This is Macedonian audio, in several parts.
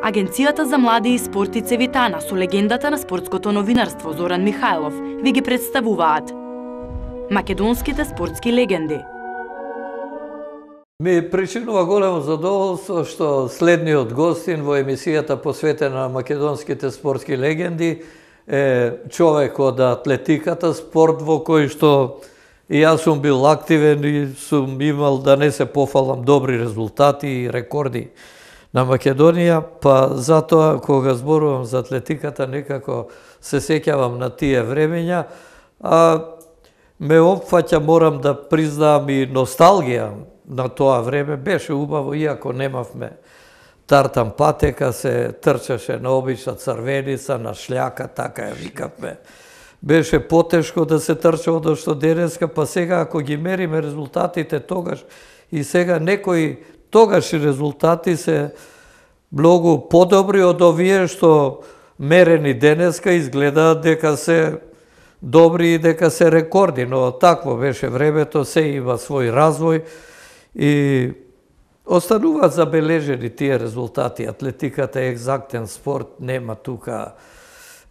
Агенцијата за млади и спорт и Цевитана со легендата на спортското новинарство Зоран Михајлов ви ги представуваат македонските спортски легенди. Ми причинува големо задоволство што следниот гостин во емисијата посветена на македонските спортски легенди е човек од атлетиката, спорт во кој што и јас сум бил активен и сум имал, да не се пофалам, добри резултати и рекорди на Македонија, па затоа кога зборувам за атлетиката некако се сеќавам на тие времења, а ме опфаќа, морам да признам, и носталгија на тоа време. Беше убаво, иако немавме тартан патека, се трчаше на обична црвеница, на шљака, така ја викавме. Беше потешко да се трча од што денеска, па сега ако ги мериме резултатите тогаш и сега, некои тогашни резултати се многу подобри од овие што мерени денеска изгледаат дека се добри и дека се рекорди, но такво беше времето, се има свој развој и остануваат забележени тие резултати. Атлетиката е екзактен спорт, нема тука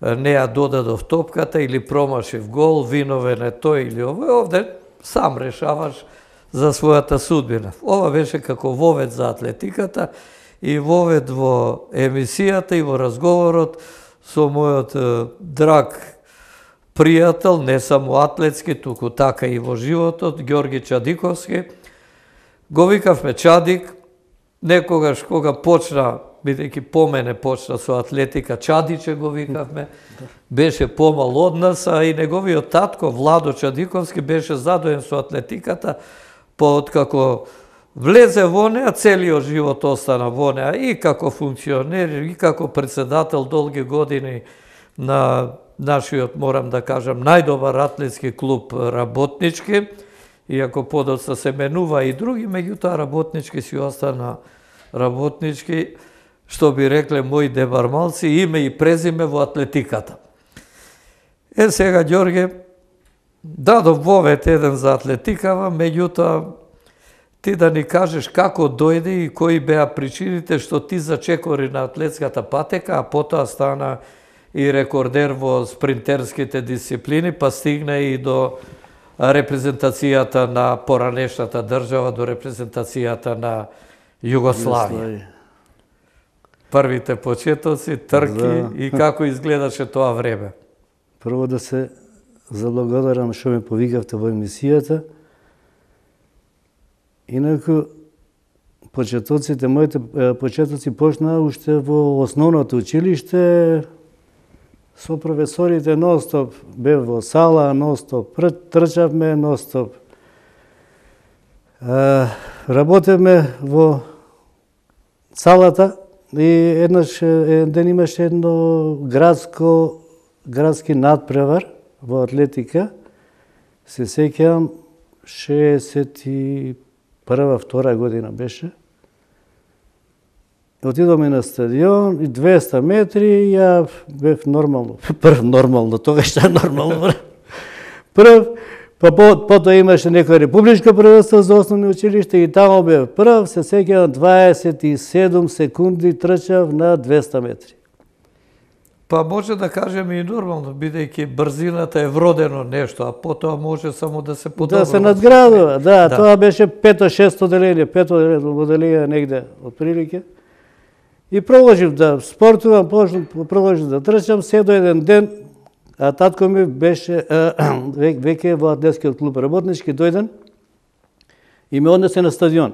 не ја додадов топката или промашив гол, виновен е тој или овој. Овде сам решаваш за својата судбина. Ова беше како вовед за атлетиката и вовед во емисијата и во разговорот со мојот драг пријател, не само атлетски, туку така и во животот, Ѓорги Чадиковски. Го викавме Чадик, некогаш кога почна, бидејќи по мене почна со атлетика, Чадиче го викавме, беше помал од нас, а и неговиот татко, Владо Чадиковски, беше задоен со атлетиката, па откако влезе во неа, целиот живот остана во неа, и како функционер, и како председател долги години на нашиот, морам да кажам, најдобар атлетски клуб Работнички, иако подоцна се менува и други, меѓутоа Работнички си остана Работнички, што би рекле мои дебармалци, име и презиме во атлетиката. Сега, Ѓорге, дадов вовет еден за атлетикава, меѓутоа ти да ни кажеш како дојде и кои беа причините што ти зачекори на атлетската патека, а потоа стана и рекордер во спринтерските дисциплини, па стигна и до репрезентацијата на поранешната држава, до репрезентацијата на Југославија. Првите почетоци, трки и како изгледаше тоа време? Прво да се заблагодарам што ме повикавте во емисијата. Инаку, моите почетоци почнаа уште во основното училиште, со професорите ностоп, бев во сала, ностоп трчавме, ностоп работевме во салата и еднаш ден имаше едно градски надпревар во атлетика. Се сеќавам 61-2 година беше. Отидоме на стадион и 200 метри, ја бев нормално. Нормално, тогаш што е нормално. Па потоа имаше некоја републичка првенство за основни училишта и тамо бев прв, се сеќавам 27 секунди трчав на 200 метри. Па може да кажеме и нормално, бидејќи брзината е вродено нешто, а потоа може само да се подобрува. Да се надградува, да, тоа беше пето-шесто оделение, оделение негде отприлике. И продолжив да спортувам, продолжив да трчам, се до еден ден, а татко ми беше веќе во атлетскиот клуб Работнички, дојден и ме однесе на стадион.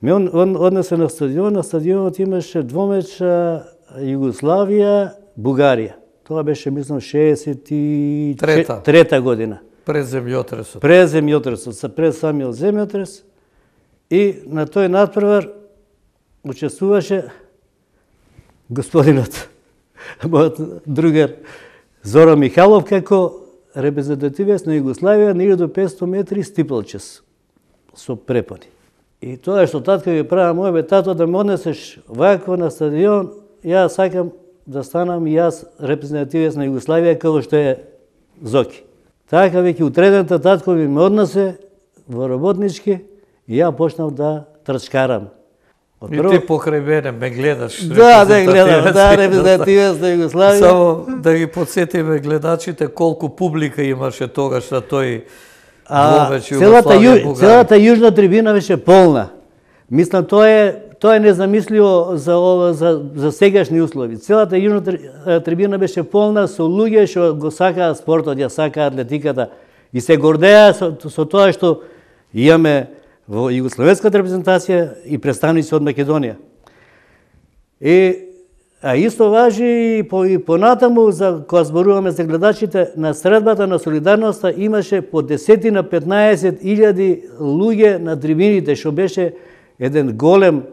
На стадионот имаше двомеча Југославија, Бугарија. Тоа беше, мислам, 63-та година. Пред земјотресот. Пред самиот земјотрес. И на тој надпревар учествуваше господинот, мојот другар Зоран Михајлов, како репрезентативец на Југославија на 1500 метри стиплчес со препони. И тоа што татко ги права моје, тато да ме однесеш вако на стадион, јас сакам да станам и јас репрезентативец на Југославија како што е Зоки. Така веќе утредента татко ми ме однесе во Работнички и ја почнав да трчкарам. И ти покрај мене ме гледаш. Да, гледам, да, репрезентативност на Југославија. Само да ги подсетиме гледачите колку публика имаше тогаш на тој двомеч Југославија. Целата јужна трибина беше полна. Мислам, тоа е незамисливо за сегашни услови. Целата јужна трибина беше полна со луѓе што го сакаат спортот, ја сакаат атлетиката и се гордеа со тоа што имаме во југословенската репрезентација и представници од Македонија. А исто важи и понатаму, кога зборуваме за гледачите, на средбата на солидарноста имаше по 10-15 илјади луѓе на трибините, што беше еден голем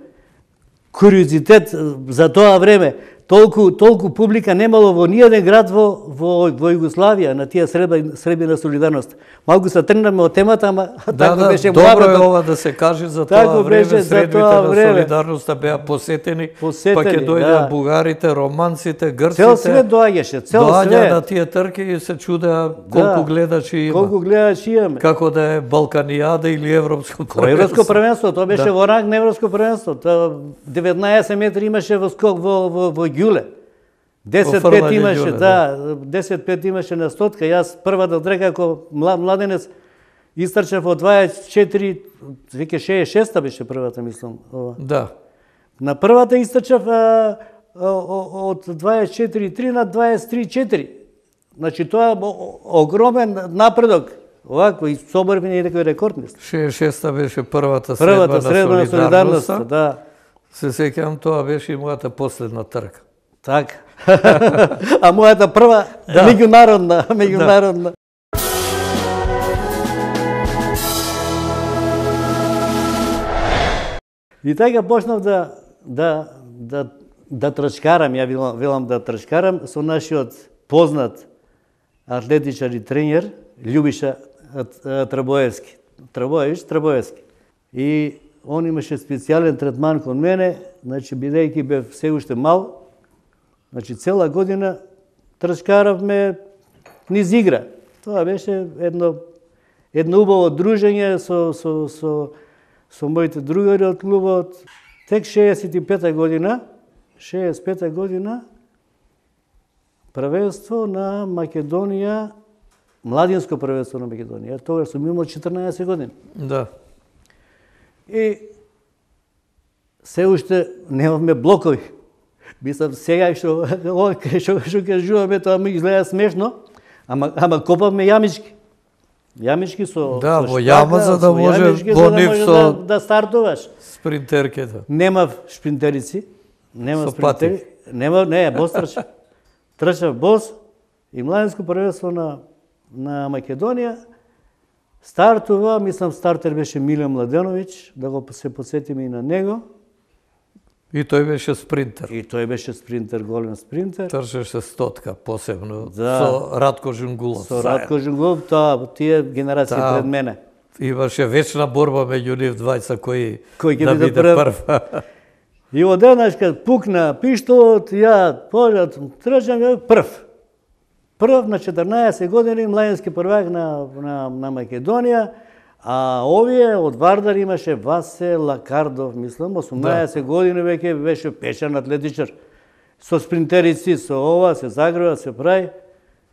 куриозитет за тоа време. Толку публика немало во ниједен град во Југославија на тие средби на солидарност. Малку се тргнаме од темата, ама така беше добро е ова да се каже за тоа време, средбите на солидарноста беа посетени, па ќе дојдат бугарите, романците, грците. Цел свет доаѓаше, доаѓа на тие трки и се чудеа колку гледачи има. Колку гледачи имаме. Како да е Балканијада или Европско првенство. Европско првенство, тоа беше во ранг на Европско првенство. 19 метри имаше во скок во Ѓуле. 10-5 имаше, да, 10-5 имаше на стотка. Јас првата трка како младенец истрчав од 24, веќе 66-та беше првата, мислам. Да. На првата истрчав од 24-3 на 23-4. Значи тоа е огромен напредок. Овако и соборен е некој рекорд, мислам. 66-та беше првата средба на солидарноста. Да. Се сеќавам, тоа беше и мојата последна трка. Така. А мојата прва меѓународна. И така почнав да трчкарам, ја велам да трчкарам со нашиот познат атлетичар и тренер Љубиша Трбоевски. И он имаше специјален третман кон мене, значи бидејќи бев се уште мал. Значи, цела година трчкаравме низ игра. Тоа беше едно убаво дружење со моите другари од клубот. Тек 65-та година, првенство на Македонија, младинско првенство на Македонија. Тогаш сум имал 14 години. Да. И се уште немавме блокови. Мислам, сега што кажуваме, тоа ми изгледа смешно, ама копавме јамички. Јамички со да, во јама за да може во нив со да стартуваш. Спринтерките. Немав шпринтерици, нема спринтери, бос трчав. Трчав бос и младинско првенство на Македонија. Стартува, мислам стартер беше Миле Младеновиќ, да го се подсетиме и на него. И тој беше спринтер. Голем спринтер. Трчеше стотка, посебно, со Радко Жунгулов. Со Радко Жунгулов, тие генерации пред мене. Имаше вечна борба меѓу нив двајца кој да биде прв. И одеднаш кад пукна пиштолот, ја трчам прв. Прв на 14 години, младински првак на Македонија. А овие од Вардар имаше Васе Лакардов, мислам, 18 години веќе беше пешан атлетичар. Со спринтерици, со ова, се загрева, се прави.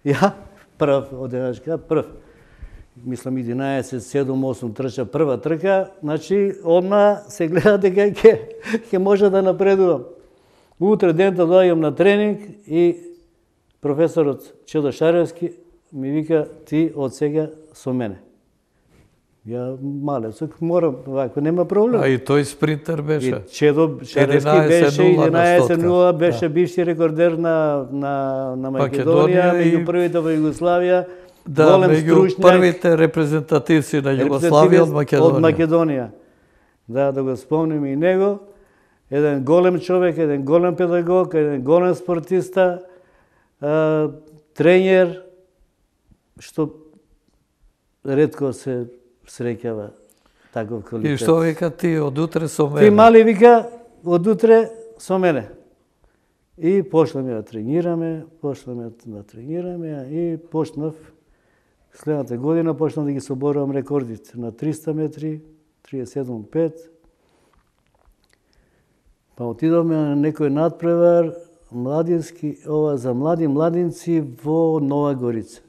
Ја прв, одеднашка прв. Мислам 11, 7, 8 трча прва трка, значи одма се гледа дека ќе може да напредувам. Утре дента доаѓам на тренинг и професорот Чедо Шаревски ми вика ти од сега со мене. Ја малецок морам, вако нема проблем. А и тој спринтер беше. И Чедо Шаревски беше 11:0, беше бивши рекордер на Македонија, меѓу првите во Југославија. Да, меѓу првите репрезентативци на Југославија од Македонија. Да го спомним и него. Еден голем човек, еден голем педагог, еден голем спортиста, тренер, што ретко се среќава таков квалитет. И што вика ти од утре со мене? Ти мали вика од утре со мене. И почнаме да тренираме, и почнав следната година почнав да ги соборувам рекордите на 300 метри, 37,5, Па отидовме на некој надпревар младински, за млади младинци во Нова Горица.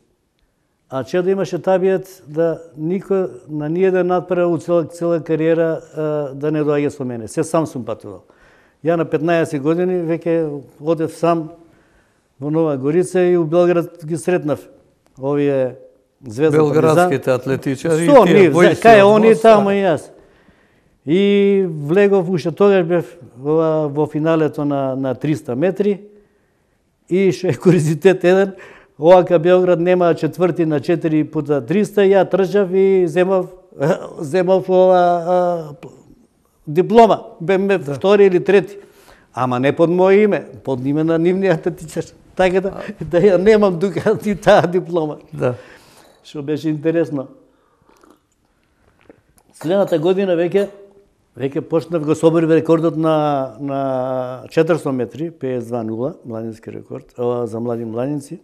А да имаше табијат да никој на ниеден надпревар у цела кариера да не доаѓа со мене. Се сам сум патувал. Ја на 15 години веќе одев сам во Нова Горица и у Белград ги сретнав. Овие Звезда Белградските атлетичари. Со нив, кај они таму и јас. И влегов, уште тогаш бев во финалето на 300 метри. И што е куризитет еден, ОАК Белград нема четврти на 4 пута 300, ја трчав и земав диплома. Беме втори или трети. Ама не под моје име, под име на нивниот атлетичар. Така да ја немам тука и таа диплома. Да. Што беше интересно. Следната година веќе почнав го соборив рекордот на 400 метри, 52-0, младински рекорд, за млади младинци.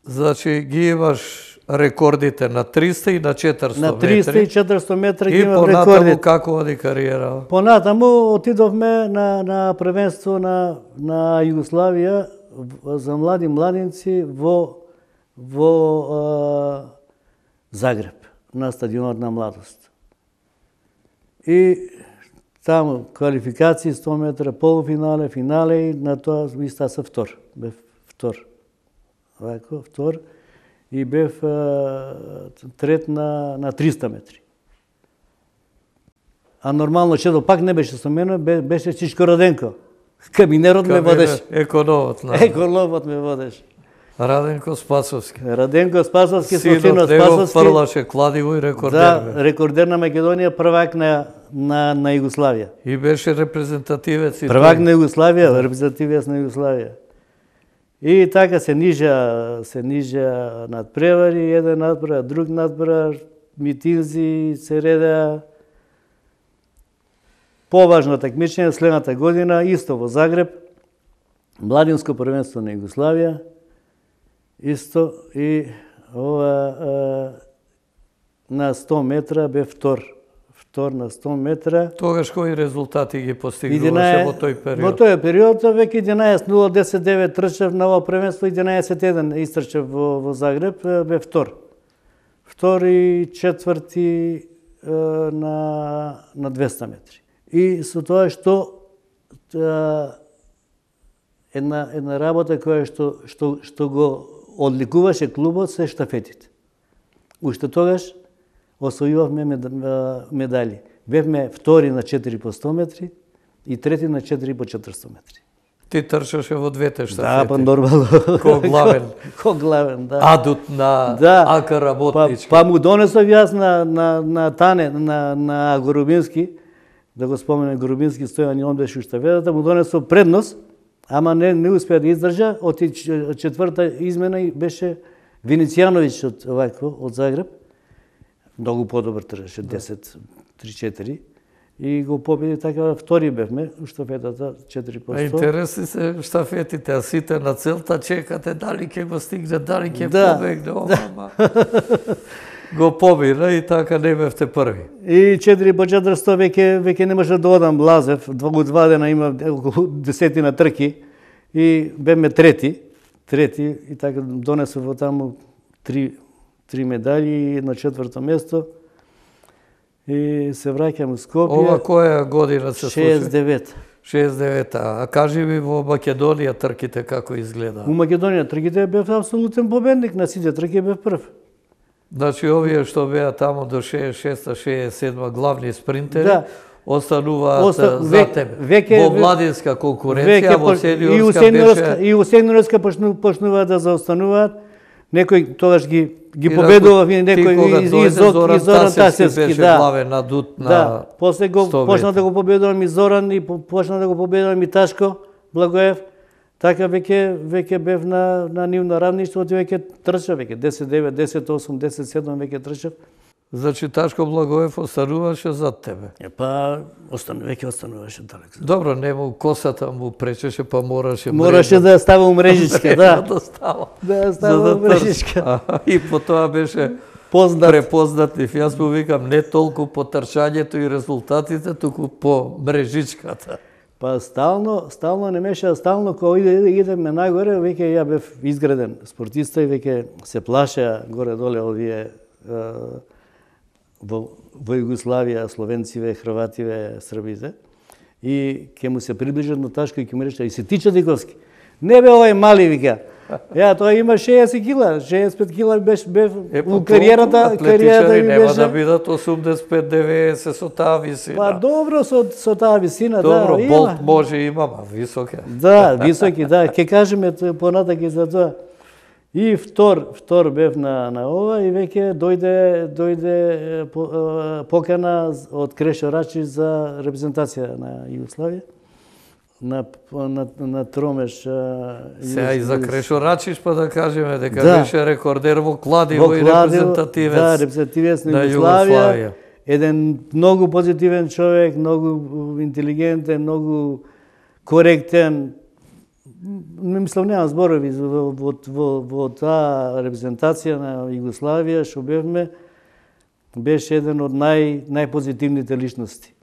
Значи ги имаш рекордите на 300 и на 400 метри. На 300 и 400 метри ги имам рекордите. И понатаму рекордите. како оди кариера? Понатаму отидовме на првенство на Југославија за млади младинци во Загреб, на стадионот на Младост. И таму квалификации 100 метра, полуфинале, финале и на тоа стаса втор. Бев втор. Вако, втор. И бев трет на 300 метри. А нормално чедо пак не беше со мене, беше Чичко Раденко. Каминерот ме водеше. Економот. Економот ме водеше. Раденко Спасовски. Раденко Спасовски, Синот Спасовски. него фрлаше кладиво и рекордер. Да, рекордер на Македонија, првак на Југославија. И беше репрезентативец. Првак на Југославија, репрезентативец на Југославија. И така се нижа надпревари, еден надпревар, друг надпревар, митинзи се реда. Поважно такмичење следната година, исто во Загреб, младинско првенство на Југославија, исто и на 100 метра бе втор на 100 метра. Тогаш кои резултати ги постигнуваше во тој период? Во тој период веќе 11:0-10:9 трчав на ово првенство, 11:1 истрчав во Загреб, бе втор. Втор и четврти на 200 метри. И со тоа што една работа која што го одликуваше клубот се штафетите. Уште тогаш освојувавме медали. Бевме втори на 4 по 100 метри и трети на 4 по 400 метри. Ти трчаше во двете штафети. Да, па нормално. Ко главен. Ко главен, да. Адут на АК работнички. Па му донесов јас на Тане, на Горубински, да го спомене Горубински, Стојан и он беше у штафетата, му донесов предност, ама не успеа да издржа. Оти четврта измена беше Венецијановиќ од Загреб. Многу подобар трчаше, 10-3-4. И го победи, така втори бевме у штафетата 4 по 100. Интересни се штафетите, а сите на целта чекате дали ќе го стигне, дали ќе побегне, го побира и така не бевте први. И 4 по 400 веќе не може да одам, лазев, во 2 дена има околу 10 трки и бевме трети и така донесов во таму 3 медали на 4-то место. И се враќам у Скопје. Ова која година се случи? 69. 69-та. А кажи ми во Македонија трките како изгледа? У Македонија трките бев апсолутен победник, на сите трки бев прв. Значи овие што беа таму до 66-67 главни спринтери, остануваат за тебе. Во младинска конкуренција, во сениорска и во сениорска почнуваат да заостануваат. Некој тогаш ги победува, некој и Зоран Тасевски беше главен адут на. Да, после почна да го победувам и Зоран и почна да го победувам и Ташко Благоев. Така веќе бев на нивно равништво, веќе трчав, веќе 10-9, 10-8, 10-7 веќе трчав. Значи Ташко Благоев остануваше зад тебе. Па веќе остануваше далек. Добро, нему косата му пречеше, па мораше да става мрежичка, да. Да става. Да става мрежичка. И потоа беше препознатлив. Јас му викам не толку по трчањето и резултатите, туку по мрежичката. Па стално не меша, стално кога идеме нагоре, веќе ја бев изграден спортиста и веќе се плашеа горе-доле овие во Југославија, словенциве, хрвативе, србите. И ќе му се приближат на Ташко и ќе му рече: "И се тича Диковски." "Не бе, овој мали," вика. Ја, тоа има 60 кила, 65 кила бев у кариерата ми беше. Нема да бидат 85-90 со таа висина. Па добро со таа висина, добро, да. Болт може има, ма висок е. Да, високи, да. Ќе кажеме понатаки за тоа. И втор бев на ова и веќе дојде покана од Крешо Рачич за репрезентација на Југославија. На Тромеш. Сега и за Крешо Рачич па да кажеме дека беше рекордер во кладиво и репрезентативец. Да, репрезентативец на Југославија. Еден многу позитивен човек, многу интелигентен, многу коректен. Мислам, немам зборови во таа репрезентација на Југославија што бевме, беше еден од најпозитивните личности.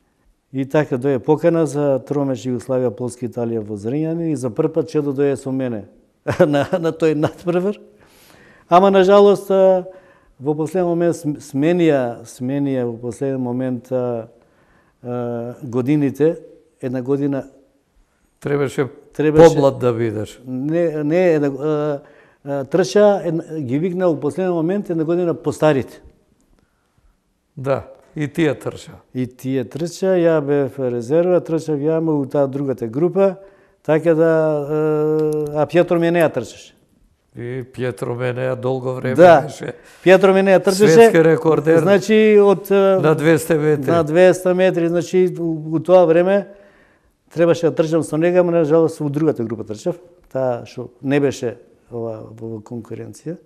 И така дојде покана за Тромеш, Југославија, Полска, Италија во Зрењани и за прв пат Чедо дојде со мене на тој надпревар. Ама на жалост во последен момент сменија во последен момент годините, една година требаше помлад да бидеш. Не, трча ги викна во последен момент една година постарите. Да. И тие трча. Ја бев резерва, трчав јама у таа другата група, така да, а Пјетро Менеја трчаше. И Пјетро Менеја долго време беше. Пјетро Менеја трчаше. Светски рекордер. Значи на 200 метри. На 200 метри, значи у тоа време требаше да трчам со него, но на жалост во другата група трчав, таа што не беше во конкуренција.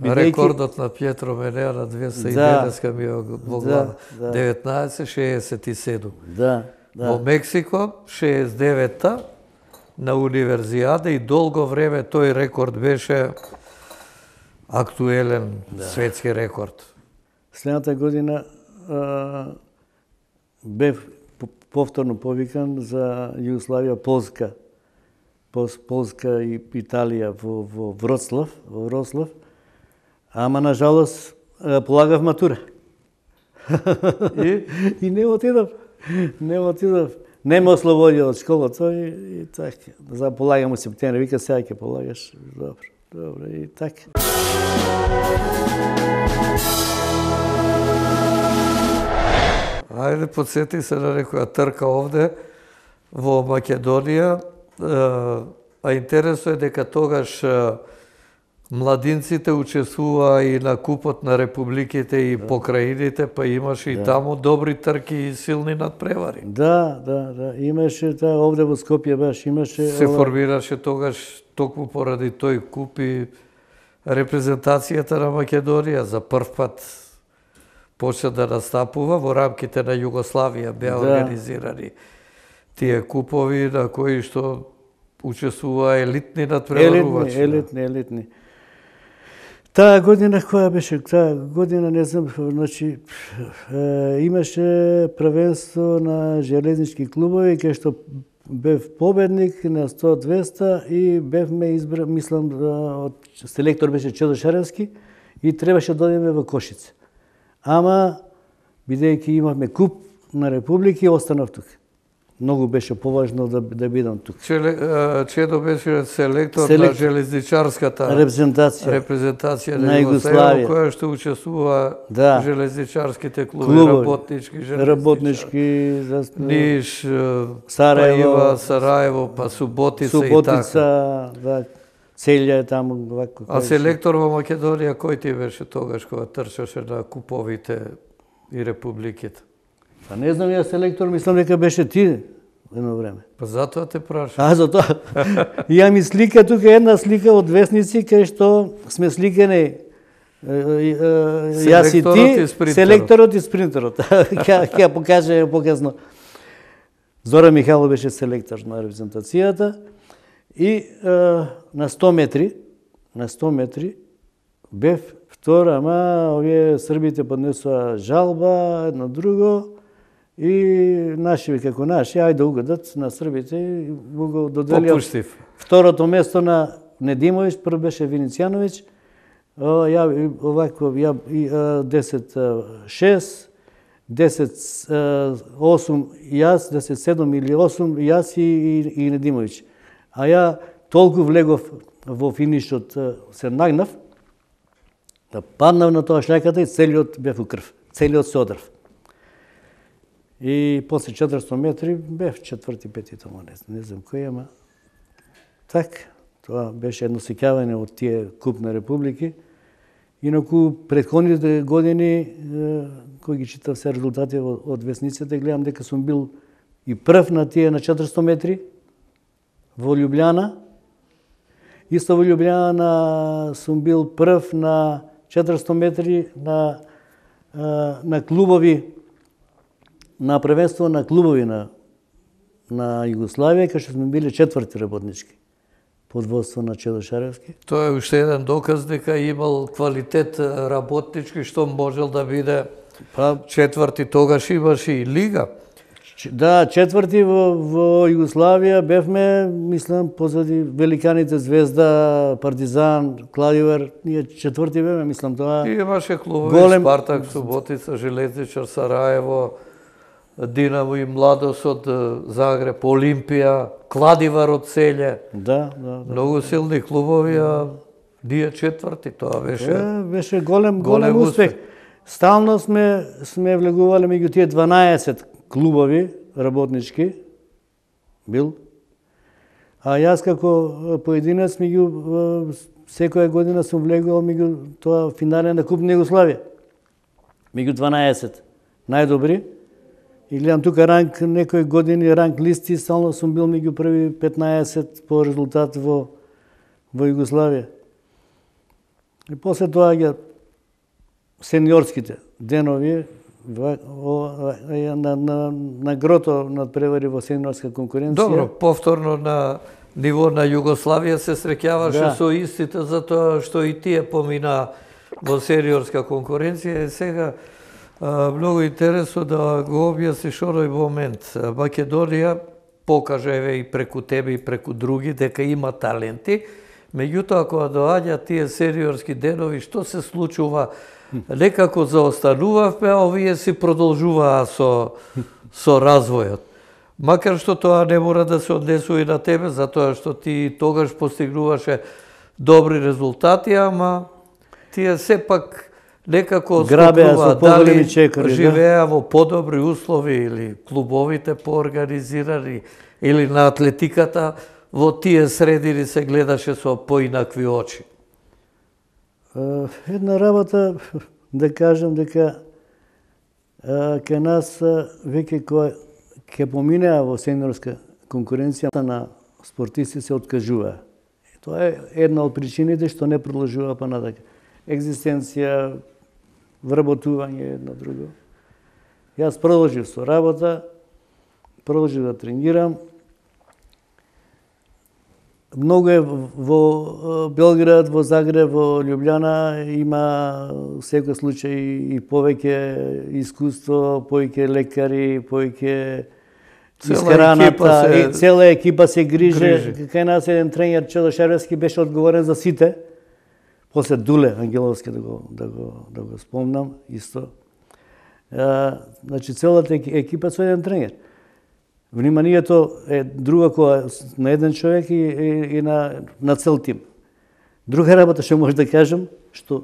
Рекордот на Пјетро Менеја на 200 ми во глава. 1967. Да. Во Мексико, 69-та, на Универзијада и долго време тој рекорд беше актуелен светски рекорд. Следната година бев повторно повикан за Југославија, Полска и Италија во Вроцлав. Ама на жалост полагав матура. И не отидов. Не ме ослободи од школата и така. За полагам у септември, вика сега ќе полагаш. Добро и така. Ајде, подсети се на некоја трка овде во Македонија. А интересно е дека тогаш младинците учествуваа и на купот на републиките и покраините, па имаше и таму добри трки и силни надпревари. Да, имаше овде во Скопје баш имаше. Се формираше тогаш токму поради тој куп и репрезентацијата на Македонија за прв пат почна да настапува во рамките на Југославија беа организирани тие купови на кои што учествуваа елитни надпреварувачи. Елитни. Таа година која беше? Таа година не знам, значи имаше првенство на железнички клубови кај што бев победник на 100-200 и бевме избран, мислам, селектор беше Чедо Шаревски и требаше да одиме во Кошице. Ама бидејќи имавме куп на републики, останав тука. Многу беше поважно да бидам тука. Чедо беше селектор на железничарската репрезентација на Југославија, која што учествува железничарските клубови, работнички, Ниш, Сараево, па Суботица и така. Целја е таму. А селектор во Македонија кој ти беше тогаш кога трчаше на куповите и републиките? Па не знам, ја селектор, мислам дека беше ти едно време. Па затоа те прашам. Затоа. Ја ми слика тука една слика од весници кај што сме сликани јас и ти, селекторот и спринтерот. Ќе покаже показно. Зора Михайлов беше селектор на репрезентацијата и на 100 метри бев втор, ама овие србите поднесоа жалба, едно друго И наши како наши, ајде да угодат на србите, и го доделија Попуштив. второто место на Недимовиќ, прв беше Венецијановиќ, ја овако 10-6, 10-8 јас, 10-7 или 8 јас и Недимовиќ. А ја толку влегов во финишот, се нагнав, да паднав на тоа шајката и целиот бев у крв, целиот се одрв. И после 400 метри бев четврти, пети, тоа не знам кој, ама така, тоа беше едно сеќавање од тие куп на републики. Инаку претходните години, кој ги читав се резултати од весниците, гледам дека сум бил и прв на тие на 400 метри во Љубљана. Исто во Љубљана сум бил прв на 400 метри на клубови, на првенство на клубови на Југославија, кај што сме били четврти работнички под водство на Чедо Шаревски. Тоа е уште еден доказ дека имал квалитет работнички, што можел да биде четврти. Тогаш имаше и лига. Да, четврти во Југославија бевме, мислам, позади великаните Звезда, Партизан, Кладивер, ние четврти бевме, мислам тоа. И имаше клубови Спартак, Суботица, Железничар, Сараево, Динамо и Младост од Загреб, Олимпија, Кладивар од Целје. Да. Многу силни клубови, а ние четврти, тоа беше. Беше голем успех. Стално сме влегувале меѓу тие 12 клубови работнички бил. А јас како поединец секоја година сум влегувал меѓу тоа финале на Куп на Југославија. Меѓу 12 најдобри. И гледам тука ранг, некои години ранг листи, стално сум бил меѓу први 15 по резултат во Југославија. И после тоа ја сениорските денови на грото надпревари во сениорска конкуренција. Добро, повторно на ниво на Југославија се среќаваше со истите, затоа што и тие помина во сениорска конкуренција. И сега многу интересно да го објасниш овој момент. Македонија покажа еве и преку тебе и преку други дека има таленти, меѓутоа кога доаѓа тие сениорски денови, што се случува? Некако заостанувавме, а овие си продолжуваа со развојот. Макар што тоа не мора да се однесува и на тебе, затоа што ти тогаш постигнуваше добри резултати, ама тие сепак некако откупува, дали живеа во подобри услови или клубовите поорганизирани или на атлетиката во тие средини се гледаше со поинакви очи. Една работа да кажам дека кај нас веќе кој ќе поминеа во сениорска конкуренција на спортисти се откажува. Тоа е една од причините што не продолжува понатака. Екзистенција, вработување едно друго. Јас продолжив со работа, продолжив да тренирам. Многу е во Белград, во Загреб, во Љубљана има секој случај и повеќе искуство, повеќе лекари, повеќе исхраната, и цела екипа се грижи. Кај нас еден тренер Чедо Шаревски беше одговорен за сите. После Дуле Ангеловски да го спомнам исто. Значи целата екипа со еден тренер. Вниманието е друга која на еден човек и на цел тим. Друга работа што може да кажам, што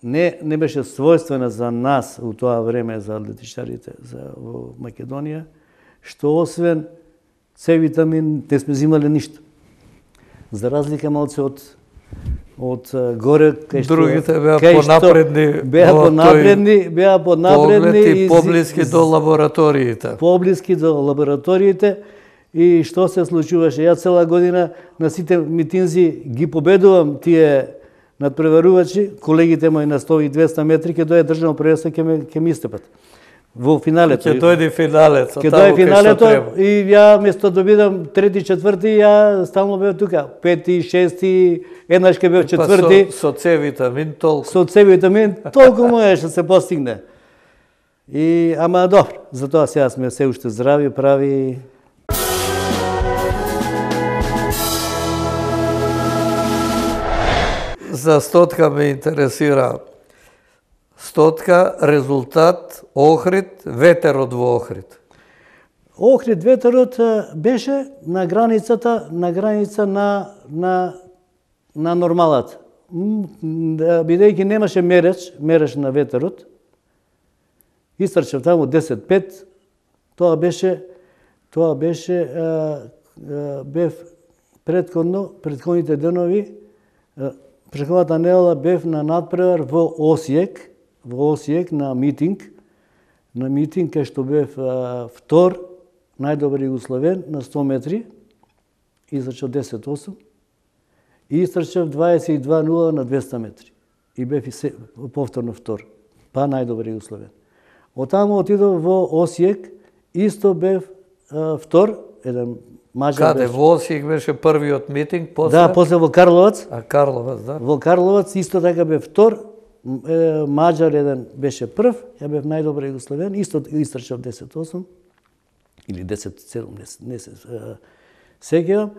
не беше својствена за нас у тоа време за атлетичарите во Македонија, што освен С витамин не сме взимале ништо. За разлика малце од горе, кај што другите беа поднапредни и поблиски до лабораториите. Поблиски до лабораториите. И што се случуваше? Ја цела година на сите митинзи ги победувам тие надпреварувачи, колегите мои на 100 и 200 метри, ќе дое државно првенство, ќе ми истепат. Во финалето. Ќе дојде финалето. Ќе дојде финалето и ја место да бидам трети, четврти, ја стално бев тука. Пети, шести, еднаш ке бев четврти. Со С витамин толку. Со С витамин толку можеше да се постигне. Ама добро, затоа сега сме се уште здрави, прави. За Стотка ме интересира. Стотка, резултат, Охрид, ветерот во Охрид. Охрид ветерот беше на граница на нормалата. Бидејќи немаше мереж на ветерот, истрчав таму 10-5, тоа беше бев предходните денови, претходната недела бев на надпревар во Осијек на митинг кај што бев втор, најдобар југословен на 100 метри, истрчав 10-8 и истрчав 22-0 на 200 метри. И бев и повторно втор, па најдобар југословен. Оттаму отидов во Осијек, исто бев втор, еден мажар. Каде? Во Осијек беше првиот митинг, после? Да, после во Карловац. Карловац, да. Во Карловац исто така бев втор, мажар еден беше прв, ја бев најдобар југословен, исто истрчав 10-8 или 10-7, не се сеќавам.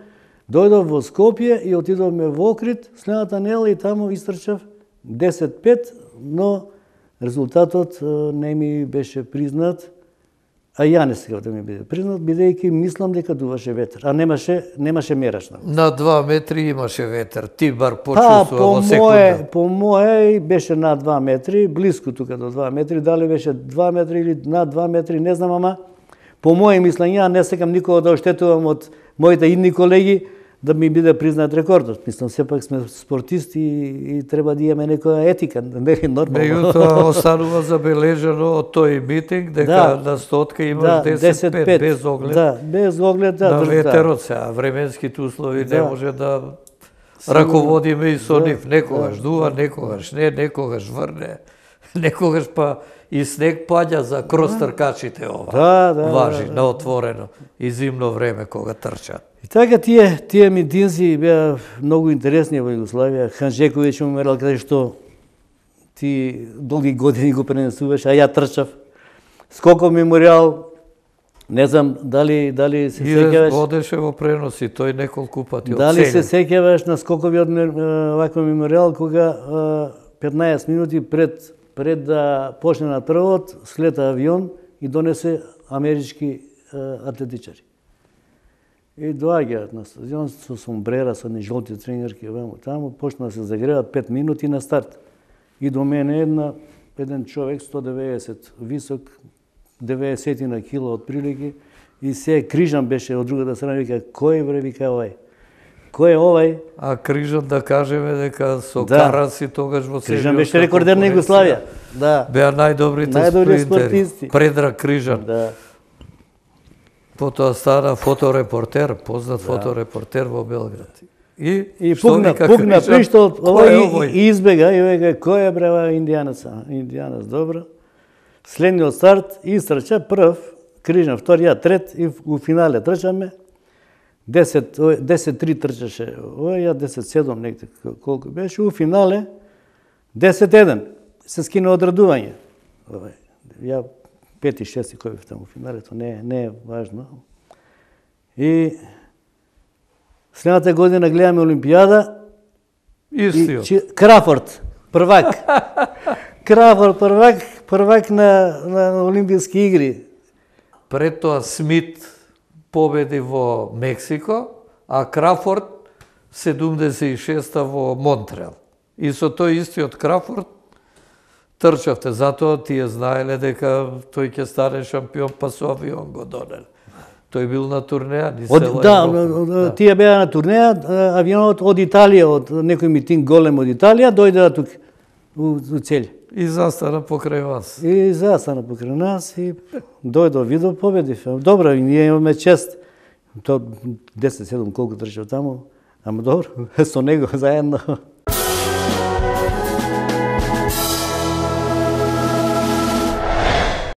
Дојдов во Скопје и отидовме во Охрид следната недела и таму истрчав 10-5, но резултатот не ми беше признат, а ја не сакав да ми биде признат, бидејќи мислам дека дуваше ветер, а немаше мераш. На 2 метри имаше ветер, ти бар почувствува во секунда. По моје беше на 2 метри, близко тука до 2 метри, дали беше 2 метри или над 2 метри, не знам, ама по моје мислење, не сакам никога да оштетувам од моите идни колеги, да ми биде признат рекордот. Мислам, сепак сме спортисти и треба да имаме некоја етика, не е нормално. Меѓутоа останува забележано од тој митинг дека на Стотка имаш 10-5 без оглед. Да, без оглед. На ветерот сега, временските услови не може да раководиме и со нив. Некогаш дува, некогаш не, некогаш врне, некогаш па и снег паѓа за кроз тркачите ова. Важи на отворено и зимно време кога трчат. И така тие митинзи беа многу интересни во Југославија. Ханжековиќ умерал каде што ти долги години го пренесуваш, а ја трчав. Скоков меморијал, не знам дали се сеќаваш. И одеше во преноси, тој неколку пати оценен. Дали се сеќаваш на скоковиот ваков меморијал кога 15 минути пред да почне на првот, слета авион и донесе амерички атлетичари. И доаѓаат на стадион со сомбрера, со ни жолти тренерки, таму почна да се загреват 5 минути на старт. И до мене еден човек 190 висок, 90 на кило отприлики, и се Крижан беше од другата страна, вика, кој бре, вика овај? Кој е овај? А Крижан, да кажеме дека со Караси тогаш во сериозна Крижан беше рекордер на Југославија. Да. Беа најдобрите спринтери. Предраг Крижан. Да. Потоа стана фоторепортер, познат фоторепортер во Белград. И пугна приштол, овој избега и века, кој е брева индијанец? Индијанец, добро. Следниот старт, истрча прв, Крижан втор, ја трет, и у финале трчаме. 10-3 трчаше, ја 10-7 некде, колку беше, у финале 10-1, се скина од радување. Ја 5-6 кој бев таму у финалето, не е важно. И следната година гледаме Олимпијада. Истиот. Крафорд, првак. Крафорд, првак на Олимпијски игри. Пред тоа Смит победи во Мексико, а Крафорд 76-та во Монтреал. И со тој истиот Крафорд трчавте, затоа тие знаеле дека тој ќе стане шампион, па со авион го донеле. Тој бил на турнеја, ни села Европа. Тие беа на турнеја, авионот од Италија, од некој митинг голем од Италија, дојде тук у Цели. И застана покрај вас. И застана покрај нас и дојдов, видов, победив. Добро, ние имаме чест. То 10-7 колку трчав таму, ама добро, со него заедно.